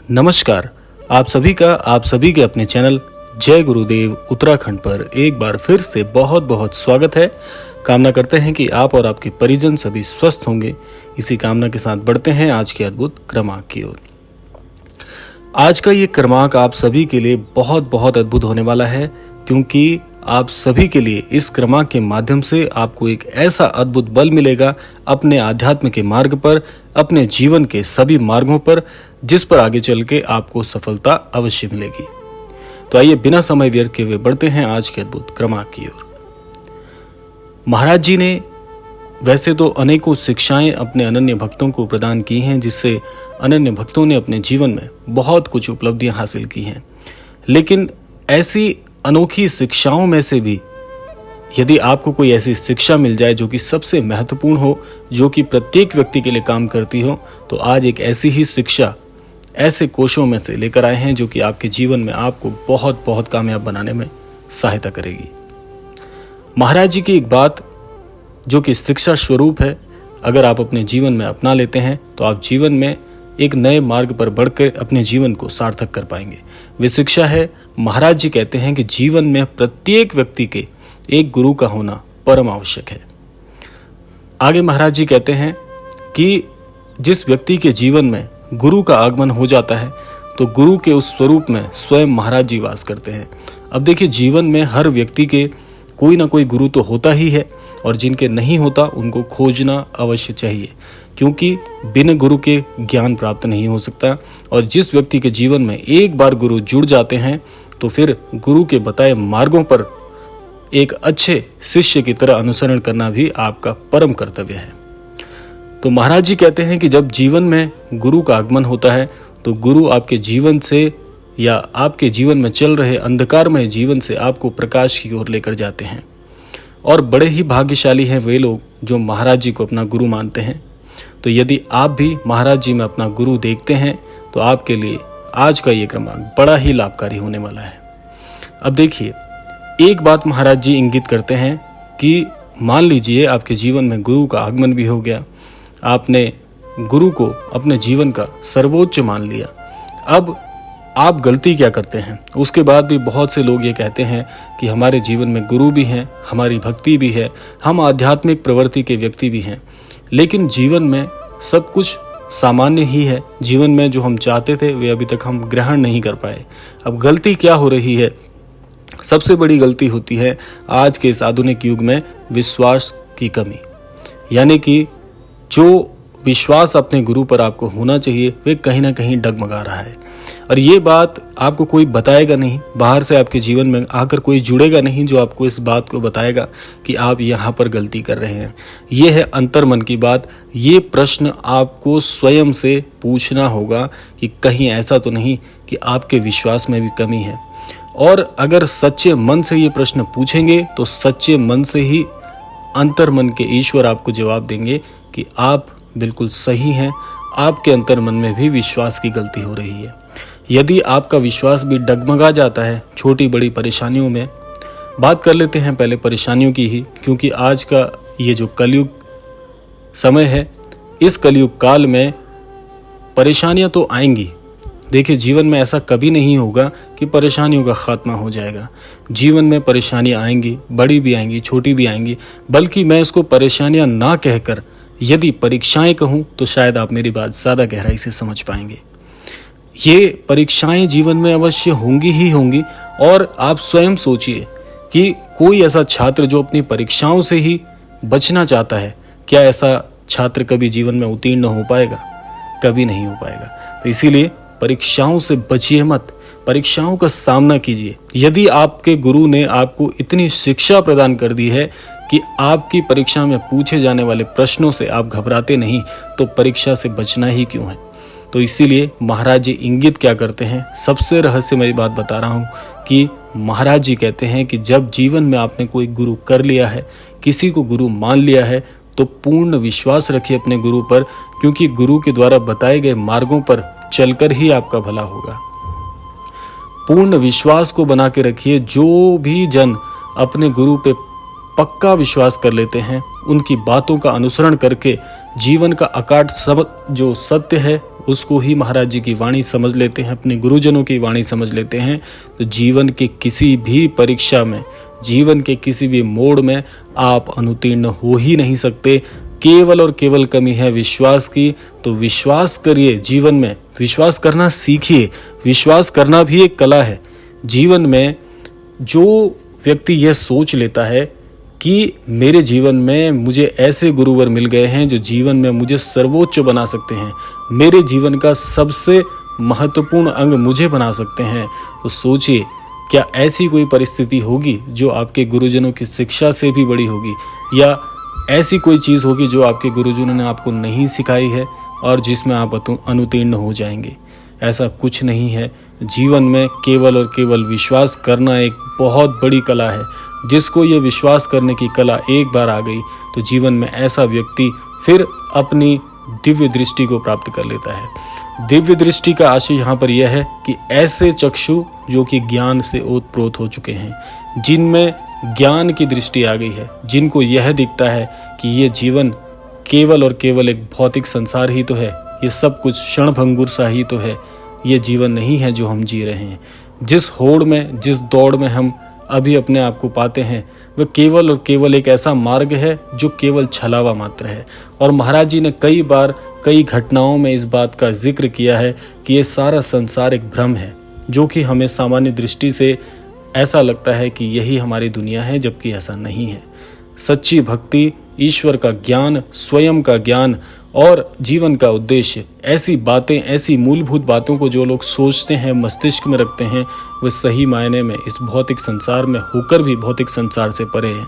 नमस्कार। आप सभी के अपने चैनल जय गुरुदेव उत्तराखंड पर एक बार फिर से बहुत बहुत स्वागत है। कामना करते हैं कि आप और आपके परिजन सभी स्वस्थ होंगे। इसी कामना के साथ बढ़ते हैं आज के अद्भुत क्रमांक की ओर। आज का ये क्रमांक आप सभी के लिए बहुत बहुत अद्भुत होने वाला है, क्योंकि आप सभी के लिए इस क्रमांक के माध्यम से आपको एक ऐसा अद्भुत बल मिलेगा अपने आध्यात्म के मार्ग पर, अपने जीवन के सभी मार्गों पर, जिस पर आगे चल के आपको सफलता अवश्य मिलेगी। तो आइए बिना समय व्यर्थ किए हुए बढ़ते हैं आज के अद्भुत क्रमांक की ओर। महाराज जी ने वैसे तो अनेकों शिक्षाएं अपने अनन्य भक्तों को प्रदान की हैं, जिससे अनन्य भक्तों ने अपने जीवन में बहुत कुछ उपलब्धियां हासिल की हैं। लेकिन ऐसी अनोखी शिक्षाओं में से भी यदि आपको कोई ऐसी शिक्षा मिल जाए जो कि सबसे महत्वपूर्ण हो, जो कि प्रत्येक व्यक्ति के लिए काम करती हो, तो आज एक ऐसी ही शिक्षा ऐसे कोशों में से लेकर आए हैं जो कि आपके जीवन में आपको बहुत बहुत कामयाब बनाने में सहायता करेगी। महाराज जी की एक बात जो कि शिक्षा स्वरूप है, अगर आप अपने जीवन में अपना लेते हैं तो आप जीवन में एक नए मार्ग पर बढ़कर अपने जीवन को सार्थक कर पाएंगे। वे शिक्षा है, महाराज जी कहते हैं कि जीवन में प्रत्येक व्यक्ति के एक गुरु का होना परम आवश्यक है। आगे महाराज जी कहते हैं कि जिस व्यक्ति के जीवन में गुरु का आगमन हो जाता है तो गुरु के उस स्वरूप में स्वयं महाराज जी वास करते हैं। अब देखिए, जीवन में हर व्यक्ति के कोई ना कोई गुरु तो होता ही है, और जिनके नहीं होता उनको खोजना अवश्य चाहिए, क्योंकि बिना गुरु के ज्ञान प्राप्त नहीं हो सकता। और जिस व्यक्ति के जीवन में एक बार गुरु जुड़ जाते हैं तो फिर गुरु के बताए मार्गों पर एक अच्छे शिष्य की तरह अनुसरण करना भी आपका परम कर्तव्य है। तो महाराज जी कहते हैं कि जब जीवन में गुरु का आगमन होता है तो गुरु आपके जीवन से या आपके जीवन में चल रहे अंधकारमय जीवन से आपको प्रकाश की ओर लेकर जाते हैं। और बड़े ही भाग्यशाली हैं वे लोग जो महाराज जी को अपना गुरु मानते हैं। तो यदि आप भी महाराज जी में अपना गुरु देखते हैं तो आपके लिए आज का ये क्रमांक बड़ा ही लाभकारी होने वाला है। अब देखिए, एक बात महाराज जी इंगित करते हैं कि मान लीजिए आपके जीवन में गुरु का आगमन भी हो गया, आपने गुरु को अपने जीवन का सर्वोच्च मान लिया। अब आप गलती क्या करते हैं? उसके बाद भी बहुत से लोग ये कहते हैं कि हमारे जीवन में गुरु भी हैं, हमारी भक्ति भी है, हम आध्यात्मिक प्रवृत्ति के व्यक्ति भी हैं, लेकिन जीवन में सब कुछ सामान्य ही है। जीवन में जो हम चाहते थे वे अभी तक हम ग्रहण नहीं कर पाए। अब गलती क्या हो रही है? सबसे बड़ी गलती होती है आज के इस आधुनिक युग में विश्वास की कमी। यानी कि जो विश्वास अपने गुरु पर आपको होना चाहिए वे कहीं ना कहीं डगमगा रहा है। और ये बात आपको कोई बताएगा नहीं, बाहर से आपके जीवन में आकर कोई जुड़ेगा नहीं जो आपको इस बात को बताएगा कि आप यहाँ पर गलती कर रहे हैं। ये है अंतर्मन की बात। ये प्रश्न आपको स्वयं से पूछना होगा कि कहीं ऐसा तो नहीं कि आपके विश्वास में भी कमी है। और अगर सच्चे मन से ये प्रश्न पूछेंगे तो सच्चे मन से ही अंतर्मन के ईश्वर आपको जवाब देंगे कि आप बिल्कुल सही हैं, आपके अंतर्मन में भी विश्वास की गलती हो रही है। यदि आपका विश्वास भी डगमगा जाता है छोटी बड़ी परेशानियों में, बात कर लेते हैं पहले परेशानियों की ही, क्योंकि आज का ये जो कलयुग समय है, इस कलयुग काल में परेशानियां तो आएंगी। देखिए, जीवन में ऐसा कभी नहीं होगा कि परेशानियों का खात्मा हो जाएगा। जीवन में परेशानियां आएंगी, बड़ी भी आएंगी, छोटी भी आएंगी, बल्कि मैं इसको परेशानियां ना कहकर यदि परीक्षाएं कहूं तो शायद आप मेरी बात ज़्यादा गहराई से समझ पाएंगे। ये परीक्षाएं जीवन में अवश्य होंगी ही होंगी। और आप स्वयं सोचिए कि कोई ऐसा छात्र जो अपनी परीक्षाओं से ही बचना चाहता है, क्या ऐसा छात्र कभी जीवन में उत्तीर्ण हो पाएगा? कभी नहीं हो पाएगा। तो इसीलिए परीक्षाओं से बचिए मत, परीक्षाओं का सामना कीजिए। यदि आपके गुरु ने आपको इतनी शिक्षा प्रदान कर दी है कि आपकी परीक्षा में पूछे जाने वाले प्रश्नों से आप घबराते नहीं, तो परीक्षा से बचना ही क्यों है? तो इसीलिए महाराज जी इंगित क्या करते हैं, सबसे रहस्यमयी बात बता रहा हूं कि महाराज जी कहते हैं कि जब जीवन में आपने कोई गुरु कर लिया है, किसी को गुरु मान लिया है, तो पूर्ण विश्वास रखिए अपने गुरु पर, क्योंकि गुरु के द्वारा बताए गए मार्गों पर चलकर ही आपका भला होगा। पूर्ण विश्वास को बना के रखिए। जो भी जन अपने गुरु पे पक्का विश्वास कर लेते हैं, उनकी बातों का अनुसरण करके जीवन का अकाट सब जो सत्य है उसको ही महाराज जी की वाणी समझ लेते हैं, अपने गुरुजनों की वाणी समझ लेते हैं, तो जीवन के किसी भी परीक्षा में, जीवन के किसी भी मोड़ में आप अनुत्तीर्ण हो ही नहीं सकते। केवल और केवल कमी है विश्वास की। तो विश्वास करिए, जीवन में विश्वास करना सीखिए। विश्वास करना भी एक कला है। जीवन में जो व्यक्ति यह सोच लेता है कि मेरे जीवन में मुझे ऐसे गुरुवर मिल गए हैं जो जीवन में मुझे सर्वोच्च बना सकते हैं, मेरे जीवन का सबसे महत्वपूर्ण अंग मुझे बना सकते हैं, तो सोचिए क्या ऐसी कोई परिस्थिति होगी जो आपके गुरुजनों की शिक्षा से भी बड़ी होगी, या ऐसी कोई चीज़ होगी जो आपके गुरुजनों ने आपको नहीं सिखाई है और जिसमें आप अनुत्तीर्ण हो जाएंगे। ऐसा कुछ नहीं है। जीवन में केवल और केवल विश्वास करना एक बहुत बड़ी कला है। जिसको ये विश्वास करने की कला एक बार आ गई तो जीवन में ऐसा व्यक्ति फिर अपनी दिव्य दृष्टि को प्राप्त कर लेता है। दिव्य दृष्टि का आशय यहाँ पर यह है कि ऐसे चक्षु जो कि ज्ञान से ओतप्रोत हो चुके हैं, जिनमें ज्ञान की दृष्टि आ गई है, जिनको यह दिखता है कि ये जीवन केवल और केवल एक भौतिक संसार ही तो है, ये सब कुछ क्षणभंगुर सा ही तो है, ये जीवन नहीं है जो हम जी रहे हैं। जिस होड़ में, जिस दौड़ में हम अभी अपने आप को पाते हैं, वह केवल और केवल एक ऐसा मार्ग है जो केवल छलावा मात्र है। और महाराज जी ने कई बार कई घटनाओं में इस बात का जिक्र किया है कि ये सारा संसार एक भ्रम है, जो कि हमें सामान्य दृष्टि से ऐसा लगता है कि यही हमारी दुनिया है, जबकि ऐसा नहीं है। सच्ची भक्ति, ईश्वर का ज्ञान, स्वयं का ज्ञान और जीवन का उद्देश्य, ऐसी बातें, ऐसी मूलभूत बातों को जो लोग सोचते हैं, मस्तिष्क में रखते हैं, वे सही मायने में इस भौतिक संसार में होकर भी भौतिक संसार से परे हैं।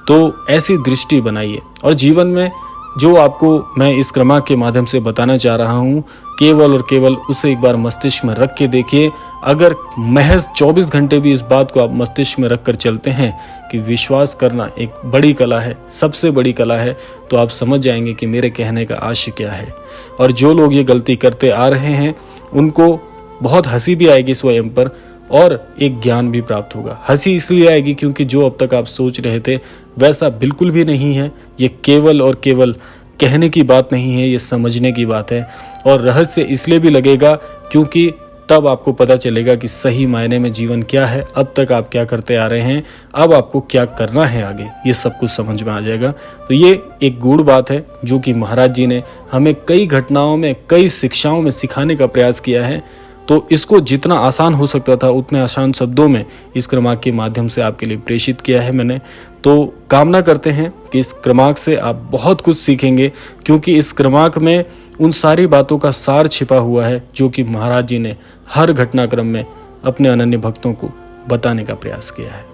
तो ऐसी दृष्टि बनाइए। और जीवन में जो आपको मैं इस क्रमांक के माध्यम से बताना चाह रहा हूँ, केवल और केवल उसे एक बार मस्तिष्क में रख के देखिए। अगर महज 24 घंटे भी इस बात को आप मस्तिष्क में रख कर चलते हैं कि विश्वास करना एक बड़ी कला है, सबसे बड़ी कला है, तो आप समझ जाएंगे कि मेरे कहने का आशय क्या है। और जो लोग ये गलती करते आ रहे हैं उनको बहुत हंसी भी आएगी स्वयं पर, और एक ज्ञान भी प्राप्त होगा। हंसी इसलिए आएगी क्योंकि जो अब तक आप सोच रहे थे वैसा बिल्कुल भी नहीं है। ये केवल और केवल कहने की बात नहीं है, ये समझने की बात है। और रहस्य इसलिए भी लगेगा क्योंकि तब आपको पता चलेगा कि सही मायने में जीवन क्या है, अब तक आप क्या करते आ रहे हैं, अब आपको क्या करना है आगे, ये सब कुछ समझ में आ जाएगा। तो ये एक गूढ़ बात है जो कि महाराज जी ने हमें कई घटनाओं में, कई शिक्षाओं में सिखाने का प्रयास किया है। तो इसको जितना आसान हो सकता था उतने आसान शब्दों में इस क्रमांक के माध्यम से आपके लिए प्रेषित किया है मैंने। तो कामना करते हैं कि इस क्रमांक से आप बहुत कुछ सीखेंगे, क्योंकि इस क्रमांक में उन सारी बातों का सार छिपा हुआ है जो कि महाराज जी ने हर घटनाक्रम में अपने अनन्य भक्तों को बताने का प्रयास किया है।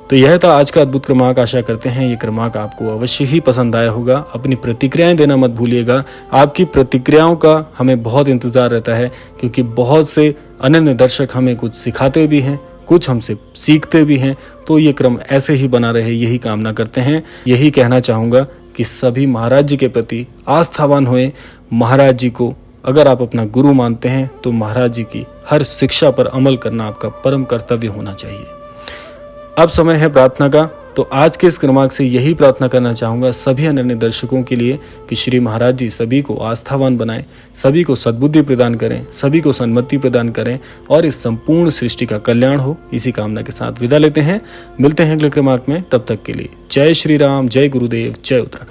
तो यह था आज का अद्भुत क्रमांक। आशा करते हैं ये क्रमांक आपको अवश्य ही पसंद आया होगा। अपनी प्रतिक्रियाएं देना मत भूलिएगा। आपकी प्रतिक्रियाओं का हमें बहुत इंतजार रहता है, क्योंकि बहुत से अनन्य दर्शक हमें कुछ सिखाते भी हैं, कुछ हमसे सीखते भी हैं। तो ये क्रम ऐसे ही बना रहे, यही कामना करते हैं। यही कहना चाहूँगा कि सभी महाराज जी के प्रति आस्थावान हुए। महाराज जी को अगर आप अपना गुरु मानते हैं तो महाराज जी की हर शिक्षा पर अमल करना आपका परम कर्तव्य होना चाहिए। अब समय है प्रार्थना का। तो आज के इस क्रमांक से यही प्रार्थना करना चाहूँगा सभी अनन्य दर्शकों के लिए कि श्री महाराज जी सभी को आस्थावान बनाएं, सभी को सद्बुद्धि प्रदान करें, सभी को सन्मति प्रदान करें और इस संपूर्ण सृष्टि का कल्याण हो। इसी कामना के साथ विदा लेते हैं। मिलते हैं अगले क्रमांक में। तब तक के लिए जय श्री राम, जय गुरुदेव, जय उत्तराखंड।